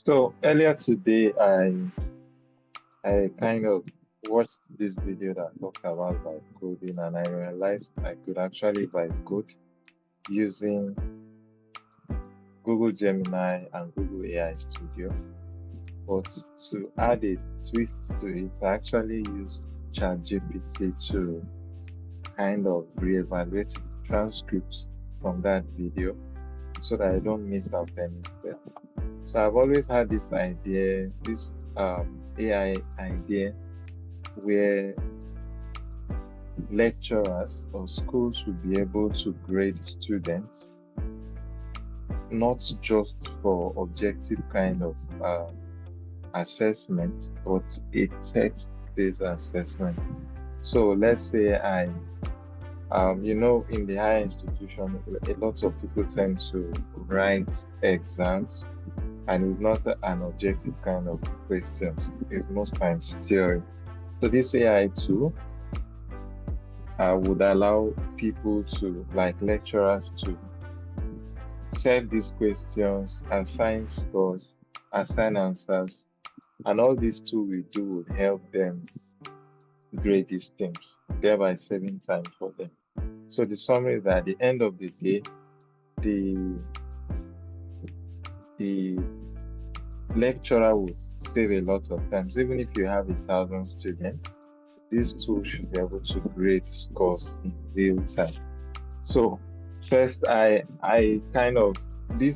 So earlier today, I kind of watched this video that talked about vibe coding, and I realized I could actually vibe code using Google Gemini and Google AI Studio. But to add a twist to it, I actually used ChatGPT to kind of reevaluate the transcripts from that video so that I don't miss out any step. So I've always had this idea, this AI idea, where lecturers or schools should be able to grade students, not just for objective kind of assessment, but a text-based assessment. So let's say in the higher institution, a lot of people tend to write exams, and it's not an objective kind of question. It's most times theory. So this AI tool would allow people to, like lecturers, to set these questions, assign scores, assign answers, and all these tools we do would help them grade these things, thereby saving time for them. So the summary is that at the end of the day, the lecturer would save a lot of time. So even if you have 1,000 students, this tool should be able to grade scores in real time. So first, this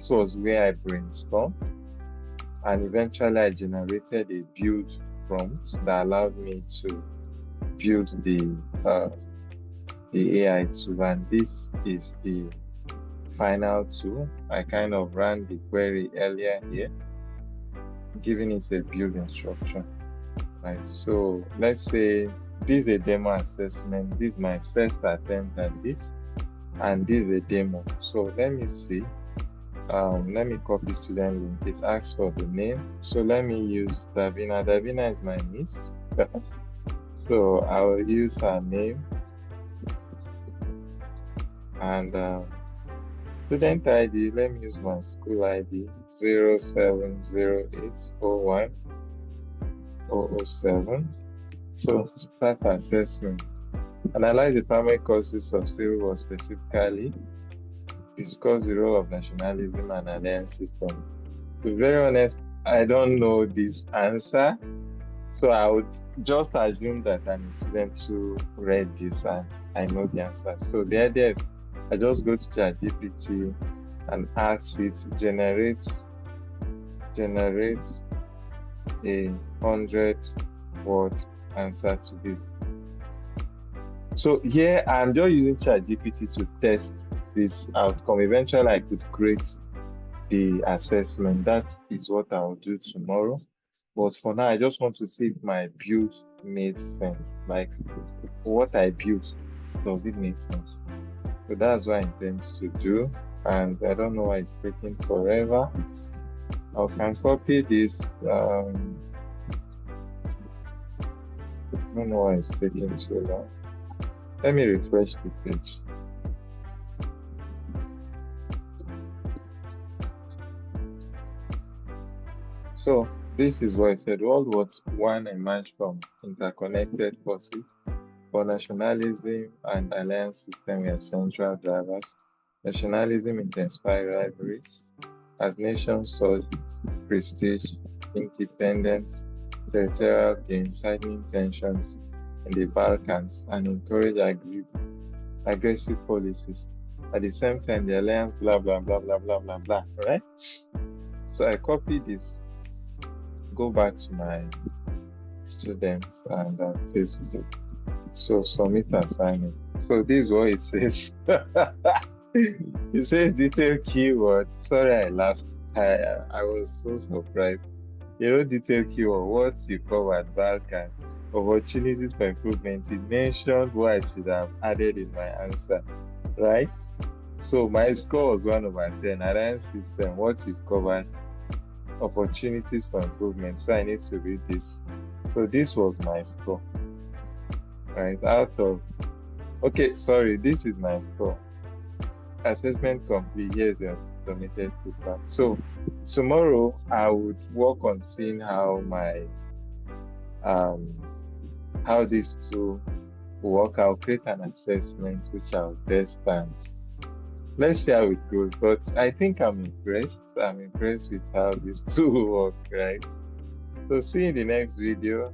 was where I brainstormed, and eventually I generated a build prompt that allowed me to build the AI tool, and this is the final tool. I kind of ran the query earlier here, giving it a build instruction. Right, so let's say this is a demo assessment. This is my first attempt at this, and this is a demo. So let me see. Let me copy student link. It asks for the names. So let me use Davina. Davina is my niece. So I'll use her name and student ID. Let me use my school ID 0708010007. So start assessment. Analyze the primary causes of civil war, specifically discuss the role of nationalism and alliance system. To be very honest, I don't know this answer, so I would just assume that I'm a student who read this and I know the answer. So the idea is I just go to ChatGPT and ask it generate a 100-word answer to this. So here I'm just using ChatGPT to test this outcome. Eventually I could create the assessment. That is what I'll do tomorrow. But for now, I just want to see if my build made sense. Like what I built, does it make sense? So that's what I intend to do. And I don't know why it's taking forever. I can copy this. I don't know why it's taking so long. Let me refresh the page. So this is what I said. World War I emerged from interconnected forces, but nationalism and alliance system were central drivers. Nationalism intensified rivalries as nations sought prestige, independence, territorial gains, heightening tensions in the Balkans, and encouraged aggressive policies. At the same time, the alliance blah blah blah blah blah blah blah. Right? So I copied this. Go back to my students and paste it. So submit assignment. So this is what it says. It says detailed keyword. Sorry, I laughed. I was so surprised. Detailed keyword. What you covered, Balkan. Opportunities for improvement. It mentioned what I should have added in my answer. Right? So my score was 1/10. Alliance system. What you covered. Opportunities for improvement. So I need to read this. So this was my score. Right? Okay, sorry, this is my score. assessment complete. Here's your submitted feedback. So tomorrow I would work on seeing um how these two work. I'll create an assessment which I'll test and let's see how it goes. But I think I'm impressed. I'm impressed with how these two work, right? So see you in the next video.